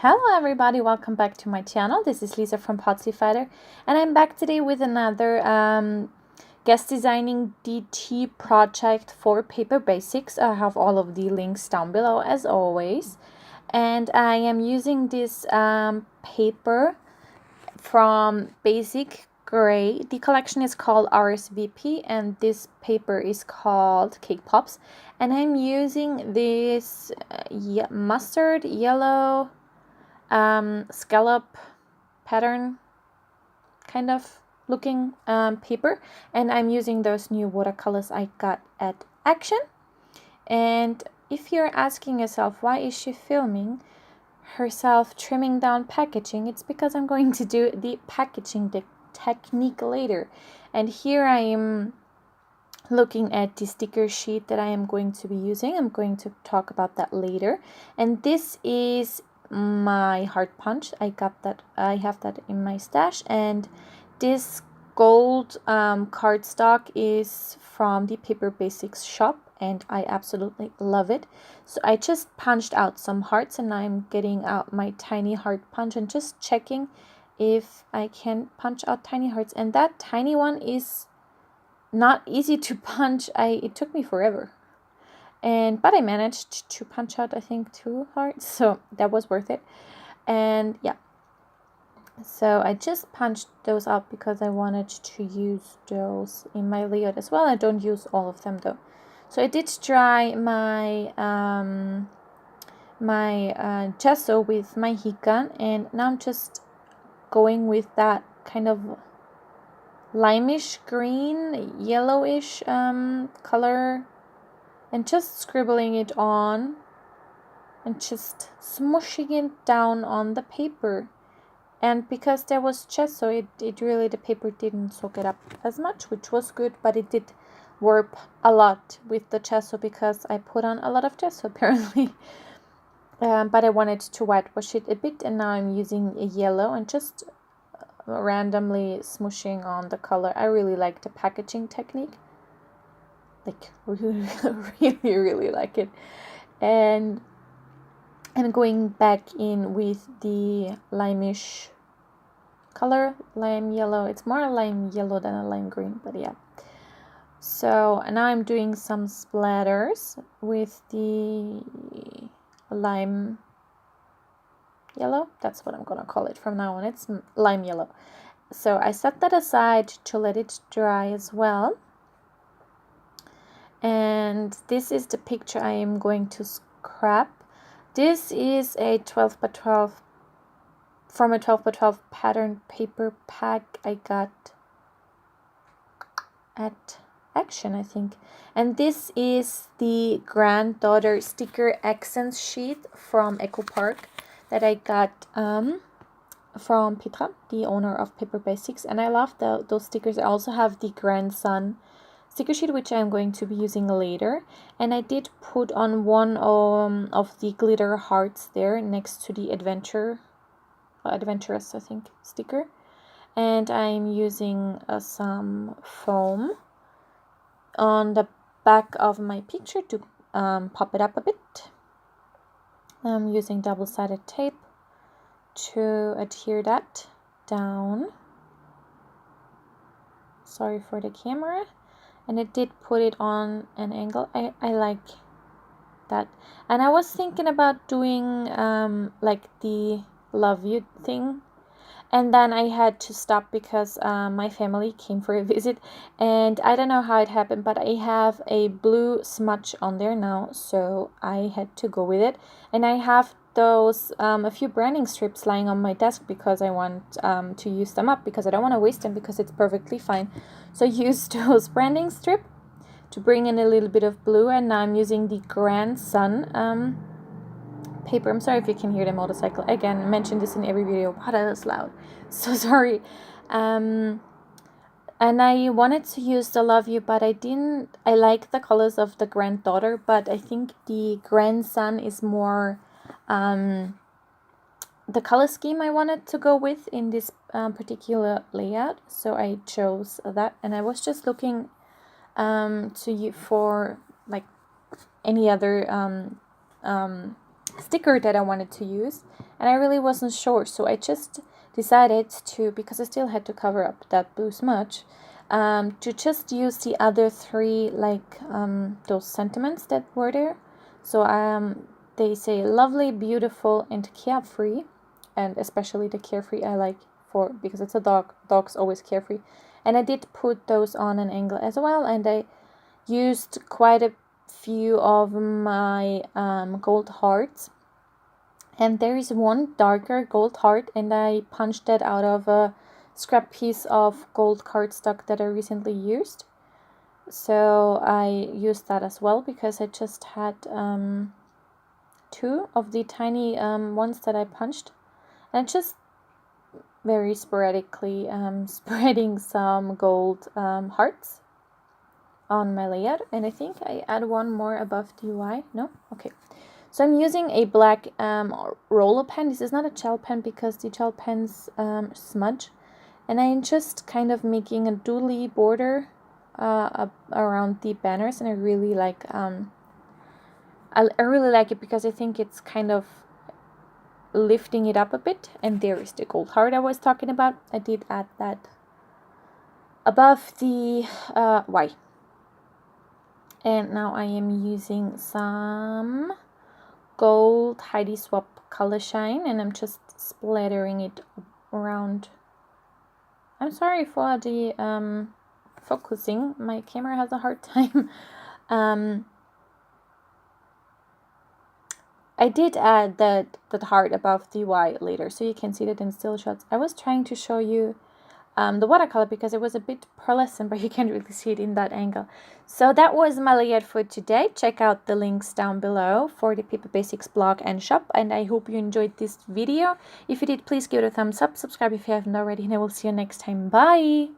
Hello everybody, welcome back to my channel. This is Lisa from Potsiefighter, and I'm back today with another guest designing DT project for Paperbasics. I have all of the links down below as always, and I am using this paper from Basic Gray. The collection is called RSVP and this paper is called Cake Pops, and I'm using this mustard yellow scallop pattern kind of looking paper, and I'm using those new watercolors I got at Action. And if you're asking yourself why is she filming herself trimming down packaging, it's because I'm going to do the packaging technique later. And here I am looking at the sticker sheet that I am going to be using. I'm going to talk about that later. And this is my heart punch. I have that in my stash, and this gold cardstock is from the Paperbasics Shop, and I absolutely love it. So I just punched out some hearts, and I'm getting out my tiny heart punch and just checking if I can punch out tiny hearts. And that tiny one is not easy to punch. It took me forever. But I managed to punch out, I think, 2 hearts, so that was worth it. And yeah, so I just punched those out because I wanted to use those in my layout as well. I don't use all of them though. So I did try my gesso with my heat gun, and now I'm just going with that kind of limeish green, yellowish color, and just scribbling it on and just smushing it down on the paper. And because there was gesso, it really, the paper didn't soak it up as much, which was good, but it did warp a lot with the gesso because I put on a lot of gesso apparently. But I wanted to whitewash it a bit, and now I'm using a yellow and just randomly smushing on the color. I really like the packaging technique. Like really like it. And I'm going back in with the limeish color, lime yellow. It's more lime yellow than a lime green, but yeah. So now I'm doing some splatters with the lime yellow. That's what I'm gonna call it from now on. It's lime yellow. So I set that aside to let it dry as well. And this is the picture I am going to scrap. This is a 12 by 12 from a 12 by 12 pattern paper pack I got at Action, I think. And this is the granddaughter sticker accent sheet from Echo Park that I got from Petra, the owner of Paperbasics. And I love those stickers. I also have the grandson sticker sheet, which I'm going to be using later, and I did put on one of the glitter hearts there next to the adventurous, I think, sticker. And I'm using some foam on the back of my picture to pop it up a bit. I'm using double-sided tape to adhere that down. Sorry for the camera. And it did put it on an angle. I like that. And I was thinking about doing like the love you thing, and then I had to stop because my family came for a visit, and I don't know how it happened, but I have a blue smudge on there now, so I had to go with it. And I have those a few branding strips lying on my desk because I want to use them up, because I don't want to waste them, because it's perfectly fine. So I used those branding strip to bring in a little bit of blue, and now I'm using the grandson paper. I'm sorry if you can hear the motorcycle. Again, I mentioned this in every video, but that is loud. So sorry. And I wanted to use the Love You, but I didn't. I like the colors of the granddaughter, but I think the grandson is more the color scheme I wanted to go with in this particular layout. So I chose that, and I was just looking to you for like any other sticker that I wanted to use, and I really wasn't sure, so I just decided to, because I still had to cover up that blue smudge, to just use the other three, like those sentiments that were there. So they say lovely, beautiful, and carefree, and especially the carefree I like because it's a dog. Dog's always carefree, and I did put those on an angle as well, and I used quite a few of my gold hearts, and there is one darker gold heart, and I punched that out of a scrap piece of gold cardstock that I recently used. So I used that as well because I just had two of the tiny ones that I punched, and just very sporadically spreading some gold hearts on my layout. And I think I add one more above the UI. No? Okay. So I'm using a black roller pen. This is not a gel pen because the gel pens smudge. And I'm just kind of making a doodly border around the banners, and I really like I really like it because I think it's kind of lifting it up a bit. And there is the gold heart I was talking about. I did add that above the Y. And now I am using some gold Heidi Swap color shine, and I'm just splattering it around. I'm sorry for the focusing. My camera has a hard time. I did add that heart above the Y later, so you can see that in still shots. I was trying to show you the watercolor because it was a bit pearlescent, but you can't really see it in that angle. So that was my layout for today. Check out the links down below for the Paperbasics blog and shop, and I hope you enjoyed this video. If you did, please give it a thumbs up, subscribe if you haven't already, and I will see you next time. Bye!